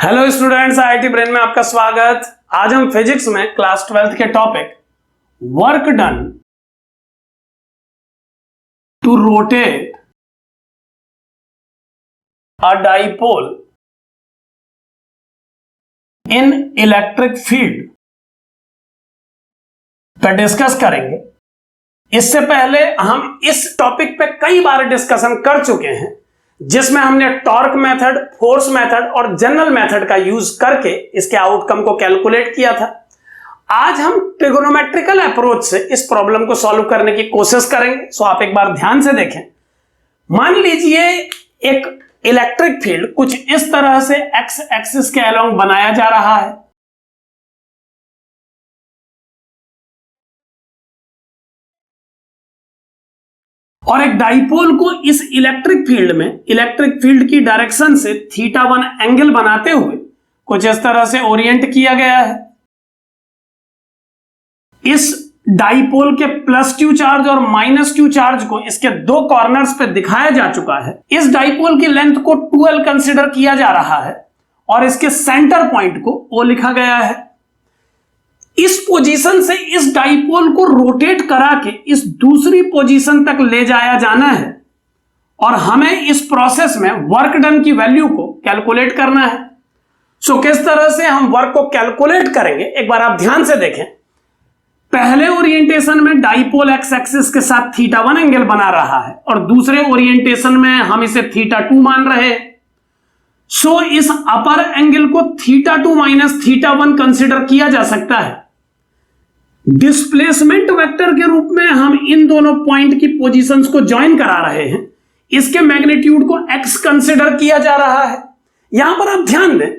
Hello students, IIT brain में आपका स्वागत। आज हम फिजिक्स में क्लास 12th के topic work done to rotate a dipole in electric field पर डिस्कस करेंगे। इससे पहले हम इस टॉपिक पे कई बार डिस्कशन कर चुके हैं, जिसमें हमने टॉर्क मेथड, फोर्स मेथड और जनरल मेथड का यूज करके इसके आउटकम को कैलकुलेट किया था। आज हम ट्रिगोनोमेट्रिकल अप्रोच से इस प्रॉब्लम को सॉल्व करने की कोशिश करेंगे। सो आप एक बार ध्यान से देखें। मान लीजिए एक इलेक्ट्रिक फील्ड कुछ इस तरह से एक्स एक्सिस के अलोंग बनाया जा रहा है। और एक डाइपोल को इस इलेक्ट्रिक फील्ड की डायरेक्शन से θ1 एंगल बनाते हुए कुछ इस तरह से ओरिएंट किया गया है। इस डाइपोल के प्लस क्यू चार्ज और माइनस क्यू चार्ज को इसके दो कॉर्नर्स पे दिखाया जा चुका है। इस डाइपोल की लेंथ को 2l कंसीडर किया जा रहा है और इसके सेंटर पॉइंट को O लिखा गया है। इस पोजीशन से इस डाइपोल को रोटेट करा के इस दूसरी पोजीशन तक ले जाया जाना है और हमें इस प्रोसेस में वर्क डन की वैल्यू को कैलकुलेट करना है। सो किस तरह से हम वर्क को कैलकुलेट करेंगे, एक बार आप ध्यान से देखें। पहले ओरिएंटेशन में डाइपोल एक्स एक्सिस के साथ θ1 एंगल बना रहा है और दूसरे ओरिएंटेशन में हम इसे θ2 मान रहे हैं। सो इस अपर एंगल को θ2 माइनस θ1 कंसिडर किया जा सकता है। डिस्प्लेसमेंट वेक्टर के रूप में हम इन दोनों पॉइंट की पोजीशंस को ज्वाइन करा रहे हैं। इसके मैग्नीट्यूड को x कंसिडर किया जा रहा है। यहां पर आप ध्यान दें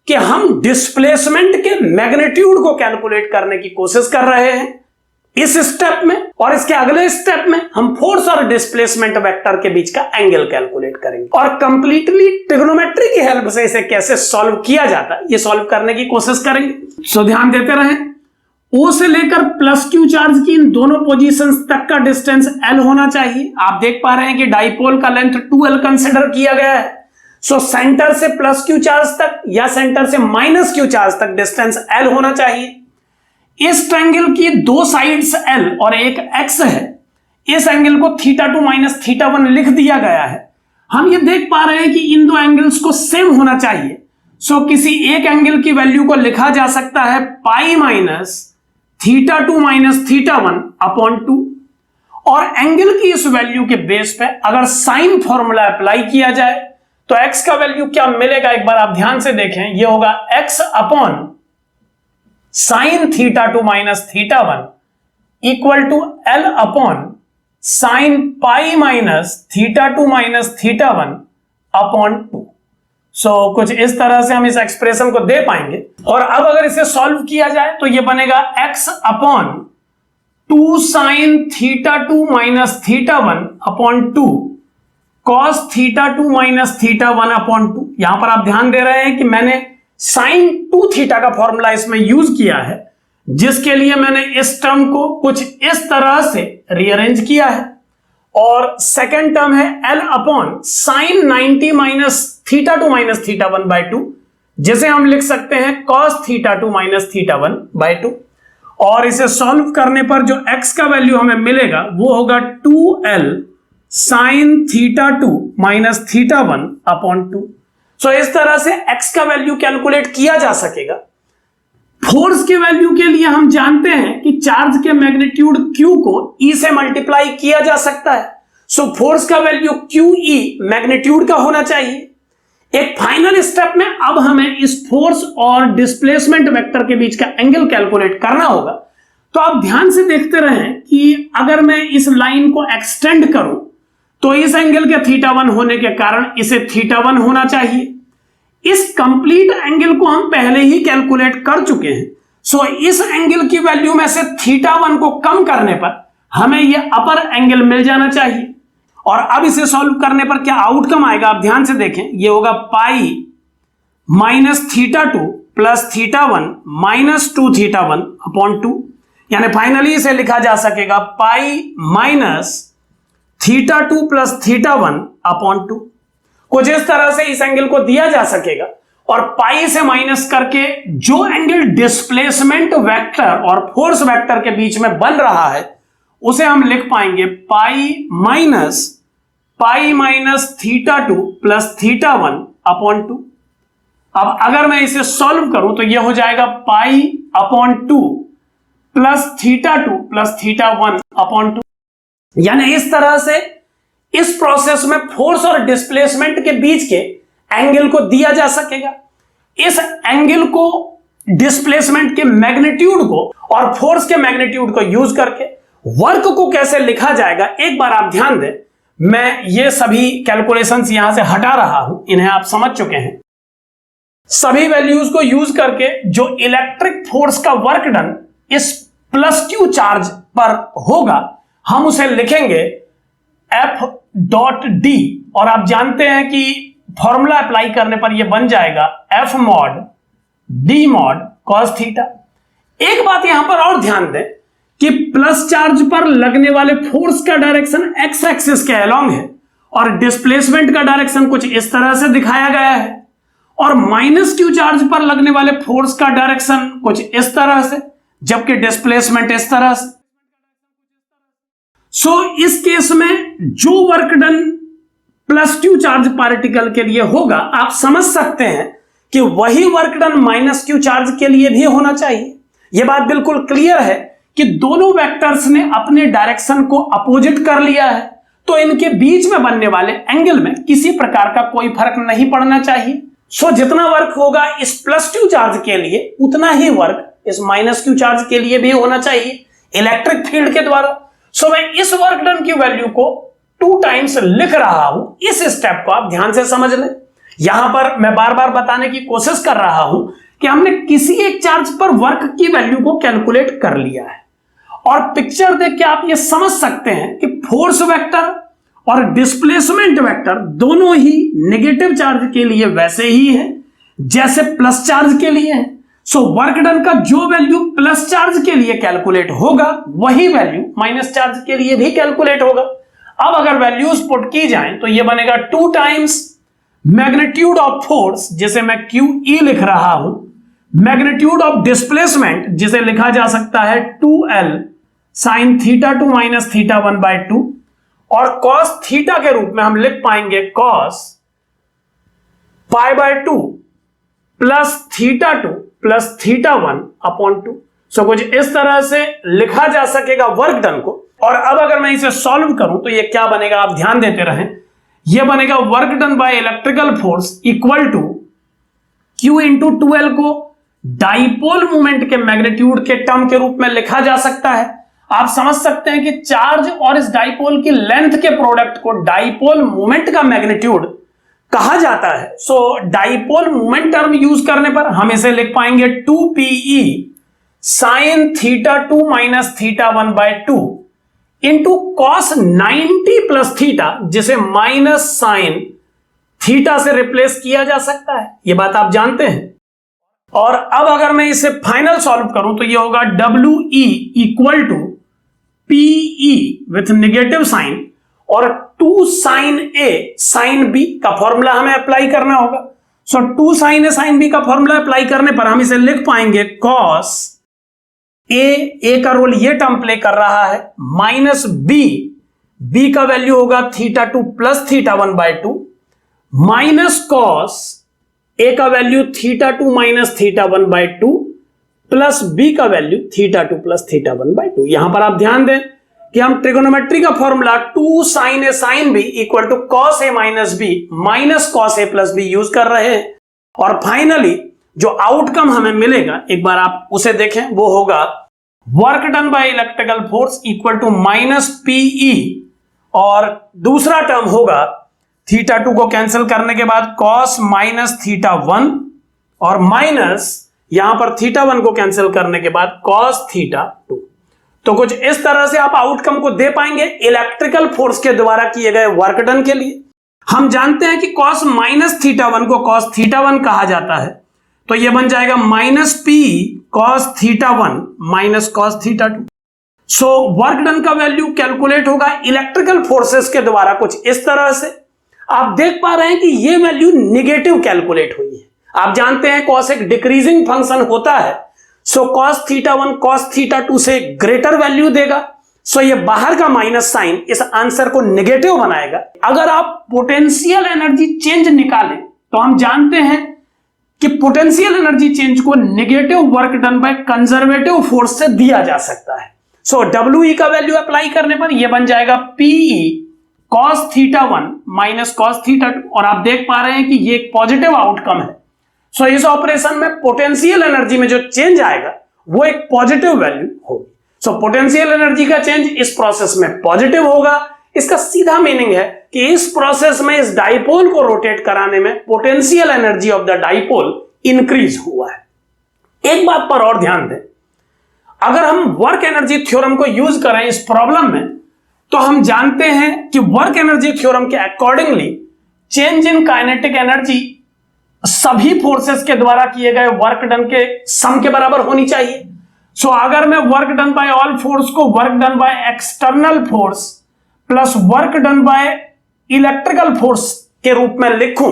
कि हम डिस्प्लेसमेंट के मैग्नीट्यूड को कैलकुलेट करने की कोशिश कर रहे हैं इस स्टेप में, और इसके अगले स्टेप में हम फोर्स और डिस्प्लेसमेंट वेक्टर के बीच का एंगल कैलकुलेट करेंगे और कंप्लीटली ट्रिग्नोमेट्री की हेल्प से इसे कैसे सॉल्व किया जाता है ये सॉल्व करने की कोशिश करेंगे। सो ध्यान देते रहें। O से लेकर प्लस क्यू चार्ज की इन दोनों पोजीशंस तक का डिस्टेंस L होना चाहिए। आप देख पा रहे हैं कि डाइपोल का लेंथ 2l कंसीडर किया गया है। सो सेंटर से प्लस क्यू चार्ज तक या सेंटर से माइनस क्यू चार्ज तक डिस्टेंस L होना चाहिए। इस ट्रायंगल की दो साइड्स L और एक x है। इस एंगल को θ2 माइनस θ1 लिख दिया गया है। हम ये देख पा रहे हैं कि इन दो एंगल्स को सेम होना चाहिए। सो किसी एक एंगल की वैल्यू को लिखा जा सकता है पाई माइनस θ2 माइनस θ1 अपॉन 2, और एंगल की इस वैल्यू के बेस पे अगर साइन फॉर्मूला अप्लाई किया जाए तो x का वैल्यू क्या मिलेगा, एक बार आप ध्यान से देखें। ये होगा x upon sine θ2 minus θ1 equal to L upon sine pi minus θ2 minus θ1 upon 2। So कुछ इस तरह से हम इस एक्सप्रेशन को दे पाएंगे। और अब अगर इसे सॉल्व किया जाए तो ये बनेगा x upon 2 sine θ2 minus θ1 upon 2 cos θ2 minus θ1 upon 2। यहां पर आप ध्यान दे रहे हैं कि मैंने साइन 2θ का फॉर्मूला इसमें यूज किया है, जिसके लिए मैंने इस टर्म को कुछ इस तरह से रीअरेंज किया है। और सेकेंड टर्म है L upon sine 90 minus θ2 minus θ1 by 2, जिसे हम लिख सकते हैं cos θ2 माइनस θ1 बाई 2। और इसे सॉल्व करने पर जो x का वैल्यू हमें मिलेगा वो होगा 2L साइन θ2 माइनस θ1 अपॉन 2। सो इस तरह से x का वैल्यू कैलकुलेट किया जा सकेगा। फोर्स के वैल्यू के लिए हम जानते हैं कि चार्ज के मैग्नीट्यूड Q को E से मल्टीप्लाई किया जा सकता है। सो फोर्स का वैल्यू QE मैग्नीट्यूड का होना चाहिए। एक फाइनल स्टेप में अब हमें इस फोर्स और डिस्प्लेसमेंट वेक्टर के बीच का एंगल कैलकुलेट करना होगा। तो आप ध्यान से देखते रहें कि अगर मैं इस लाइन को एक्सटेंड करूं तो इस एंगल के θ1 होने के कारण इसे θ1 होना चाहिए। इस कंप्लीट एंगल को हम पहले ही कैलकुलेट कर चुके हैं। सो इस एंगल की वैल्यू में से θ1 को कम करने पर हमें यह अपर एंगल मिल जाना चाहिए। और अब इसे सॉल्व करने पर क्या आउटकम आएगा, आप ध्यान से देखें। यह होगा pi minus θ2 plus θ1 minus 2θ1 upon 2, यानी फाइनली इसे लिखा जा सकेगा पाई माइनस θ2 प्लस θ1 अपॉन 2। कुछ इस तरह से इस एंगल को दिया जा सकेगा और पाई से माइनस करके जो एंगल डिस्प्लेसमेंट वेक्टर और फोर्स वेक्टर के बीच में बन रहा है उसे हम लिख पाएंगे pi minus theta 2 plus theta 1 upon 2। अब अगर मैं इसे सॉल्व करूं तो यह हो जाएगा pi upon 2 plus theta 2 plus theta 1 upon 2। यानी इस तरह से इस प्रोसेस में फोर्स और डिस्प्लेसमेंट के बीच के एंगल को दिया जा सकेगा। इस एंगल को, डिस्प्लेसमेंट के मैग्नीट्यूड को और फोर्स के मैग्नीट्यूड को यूज करके वर्क को कैसे लिखा जाएगा, एक बार आप ध्यान दें। मैं ये सभी कैलकुलेशंस यहां से हटा रहा हूं, इन्हें आप समझ चुके हैं। सभी वैल्यूज को यूज करके जो इलेक्ट्रिक फोर्स का वर्क डन इस प्लस क्यू चार्ज पर होगा, हम उसे लिखेंगे F डॉट डी, और आप जानते हैं कि फॉर्मूला अप्लाई करने पर यह बन जाएगा F mod D mod cos theta. एक बात यहां पर और ध्यान दें कि प्लस चार्ज पर लगने वाले फोर्स का डायरेक्शन एक्स एक्सिस के अलोंग है और डिस्प्लेसमेंट का डायरेक्शन कुछ इस तरह से दिखाया गया है, और माइनस क्यू चार्ज पर लगने वाले फोर्स का डायरेक्शन कुछ इस तरह से, जबकि डिस्प्लेसमेंट इस तरह से। इस केस में जो work done plus Q charge particle के लिए होगा, आप समझ सकते हैं कि वही work done minus Q charge के लिए भी होना चाहिए। यह बात बिल्कुल क्लियर है कि दोनों वेक्टर्स ने अपने डायरेक्शन को अपोजिट कर लिया है, तो इनके बीच में बनने वाले एंगल में किसी प्रकार का कोई फर्क नहीं पड़ना चाहिए। जितना वर्क होगा इस प्लस क्यू चार्ज के लिए, उतना ही वर्क इस माइनस क्यू चार्ज के लिए भी होना चाहिए इलेक्ट्रिक फील्ड के द्वारा। मैं इस वर्क डन की वैल्यू को 2 टाइम्स लिख रहा हूं। इस स्टेप को आप ध्यान से समझ लें। यहां पर मैं बार बार बताने की कोशिश कर रहा हूं कि हमने किसी एक चार्ज पर वर्क की वैल्यू को कैलकुलेट कर लिया है, और पिक्चर देख के आप ये समझ सकते हैं कि फोर्स वेक्टर और डिस्प्लेसमेंट वेक्टर दोनों ही नेगेटिव चार्ज के लिए वैसे ही है जैसे प्लस चार्ज के लिए है। वर्क डन का जो वैल्यू प्लस चार्ज के लिए कैलकुलेट होगा, वही वैल्यू माइनस चार्ज के लिए भी कैलकुलेट होगा। अब अगर वैल्यूज पुट की जाएं तो यह बनेगा 2 टाइम्स मैग्नीट्यूड ऑफ फोर्स, जिसे मैं QE लिख रहा हूं, मैग्नीट्यूड ऑफ डिस्प्लेसमेंट, जिसे लिखा जा सकता है 2L sine theta 2 minus theta 1 by 2, और कॉस थीटा के रूप में हम लिख पाएंगे cos pi by 2 plus theta 2 plus theta 1 upon 2। कुछ इस तरह से लिखा जा सकेगा वर्क डन को। और अब अगर मैं इसे सॉल्व करूं तो ये क्या बनेगा, आप ध्यान देते रहें। यह बनेगा work done by electrical force equal to Q into 2L को डाइपोल मूवमेंट के मैग्नीट्यूड के टर्म के रूप में लिखा जा सकता है। आप समझ सकते हैं कि चार्ज और इस डाइपोल की लेंथ के प्रोडक्ट को डाइपोल मूवमेंट का मैग्नीट्यूड कहा जाता है। डाइपोल मूवमेंट टर्म यूज करने पर हम इसे लिख पाएंगे 2PE sine theta 2 minus theta 1 by 2 into cos 90 plus theta, जिसे माइनस साइन थीटा से रिप्लेस किया जा सकता है। यह बात आप जानते हैं। और अब अगर मैं इसे फाइनल सॉल्व करूं तो यह होगा WE equal to PE with negative sine और 2 साइन A साइन B का फॉर्मूला हमें अप्लाई करना होगा। 2 साइन A साइन B का फॉर्मूला अप्लाई करने पर हम इसे लिख पाएंगे कॉस A का रोल ये टर्म प्ले कर रहा है, माइनस B का वैल्यू होगा theta 2 plus theta 1 by 2, minus cos A का value theta 2 minus theta 1 by 2 plus B का value theta 2 plus theta 1 by 2। यहां पर आप ध्यान दें कि हम ट्रिगोनोमेट्री का formula 2 sine A sine B equal to cos A minus B minus cos A plus B use कर रहे हैं। और फाइनली जो आउटकम हमें मिलेगा, एक बार आप उसे देखें, वो होगा work done by electrical force equal to minus PE, और दूसरा टर्म होगा थीटा 2 को कैंसिल करने के बाद कॉस माइनस थीटा 1, और माइनस यहां पर थीटा 1 को कैंसिल करने के बाद कॉस थीटा 2। तो कुछ इस तरह से आप आउटकम को दे पाएंगे इलेक्ट्रिकल फोर्स के द्वारा किए गए वर्क डन के लिए। हम जानते हैं कि कॉस माइनस थीटा 1 को कॉस थीटा 1 कहा जाता है, तो यह बन जाएगा minus P cos theta 1 minus cos theta 2। Work done का वैल्यू कैलकुलेट होगा इलेक्ट्रिकल फोर्सेस के द्वारा कुछ इस तरह से। आप देख पा रहे हैं कि यह वैल्यू निगेटिव कैलकुलेट हुई है। आप जानते हैं cos एक डिक्रीजिंग फंक्शन होता है, सो cos θ1 cos θ2 से ग्रेटर वैल्यू देगा। सो ये बाहर का माइनस साइन इस आंसर को नेगेटिव बनाएगा। अगर आप पोटेंशियल एनर्जी चेंज निकालें तो हम जानते हैं कि पोटेंशियल एनर्जी चेंज को negative work done by conservative force से दिया जा सकता है। सो WE का वैल्यू अप्लाई करने पर यह बन जाएगा PE cos θ1 माइनस cos θ2, और आप देख पा रहे हैं कि ये एक पॉजिटिव आउटकम है। सो इस ऑपरेशन में पोटेंशियल एनर्जी में जो चेंज आएगा वो एक पॉजिटिव वैल्यू होगी। सो पोटेंशियल एनर्जी का चेंज इस प्रोसेस में पॉजिटिव होगा। इसका सीधा मीनिंग है कि इस प्रोसेस में इस डाइपोल को रोटेट कराने में potential energy of the dipole increase हुआ है। एक बात पर और ध्यान दें, अगर हम वर्क एनर्जी थ्योरम को यूज करें इस प्रॉब्लम में, तो हम जानते हैं कि वर्क एनर्जी थ्योरम के accordingly change in kinetic energy सभी फोर्सेस के द्वारा किए गए वर्क डन के सम के बराबर होनी चाहिए। सो अगर मैं work done by all force को work done by external force plus work done by electrical force के रूप में लिखूं,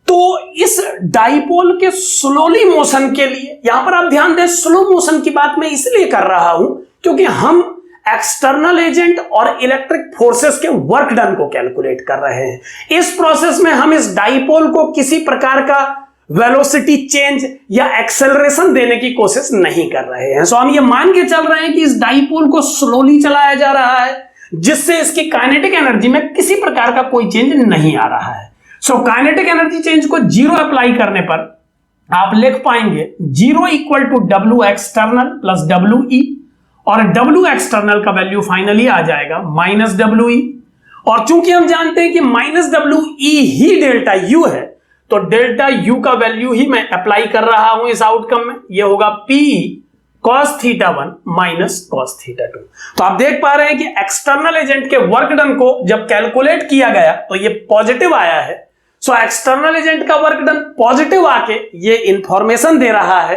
तो इस डाइपोल के स्लोली मोशन के लिए, यहां पर आप ध्यान दें, स्लो मोशन की बात मैं इसलिए कर रहा हूं क्योंकि हम एक्सटर्नल एजेंट और इलेक्ट्रिक फोर्सेस के वर्क डन को कैलकुलेट कर रहे हैं। इस प्रोसेस में हम इस डाइपोल को किसी प्रकार का वेलोसिटी चेंज या एक्सेलरेशन देने की कोशिश नहीं कर रहे हैं। सो हम ये मान के चल रहे हैं कि इस डाइपोल को स्लोली चलाया जा रहा है, जिससे इसकी काइनेटिक एनर्जी में किसी प्रकार का कोई चेंज नहीं आ रहा है। सो काइनेटिक एनर्जी चेंज को 0 अप्लाई करने पर आप लिख पाएंगे 0 equal to W external plus WE, और W एक्सटर्नल का वैल्यू फाइनली आ जाएगा माइनस WE, और चूंकि हम जानते हैं कि माइनस WE ही डेल्टा U है, तो डेल्टा U का वैल्यू ही मैं अप्लाई कर रहा हूं इस आउटकम में। यह होगा PE cos θ1 माइनस cos θ2। तो आप देख पा रहे हैं कि एक्सटर्नल एजेंट के वर्क डन को जब कैलकुलेट किया गया तो ये पॉजिटिव आया है। सो एक्सटर्नल एजेंट का वर्क डन पॉजिटिव आके ये इंफॉर्मेशन दे रहा है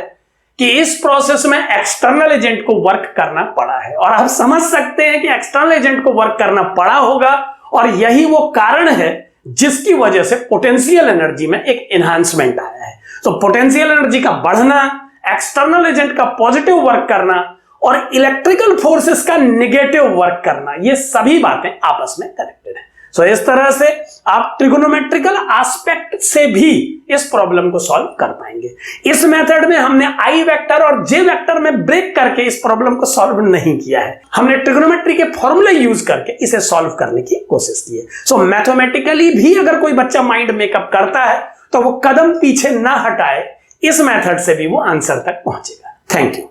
कि इस प्रोसेस में एक्सटर्नल एजेंट को वर्क करना पड़ा है, और आप समझ सकते हैं कि एक्सटर्नल एजेंट को वर्क करना पड़ा होगा, और यही वो कारण है जिसकी वजह से पोटेंशियल एनर्जी में एक एनहांसमेंट आया है। तो पोटेंशियल एनर्जी का बढ़ना, एक्सटर्नल एजेंट का पॉजिटिव वर्क करना और इलेक्ट्रिकल फोर्सेस का नेगेटिव वर्क करना, ये सभी बातें आपस में कनेक्टेड है। सो इस तरह से आप ट्रिगोनोमेट्रिकल एस्पेक्ट से भी इस प्रॉब्लम को सॉल्व कर पाएंगे। इस मेथड में हमने आई वेक्टर और जे वेक्टर में ब्रेक करके इस प्रॉब्लम को सॉल्व नहीं किया है, हमने ट्रिगोनोमेट्री के फॉर्मूले यूज करके इसे सॉल्व करने की कोशिश की है। सो मैथमेटिकली भी अगर कोई बच्चा माइंड मेकअप करता है तो वो कदम पीछे ना हटाए, इस मेथड से भी वो आंसर तक पहुंचेगा। Thank you.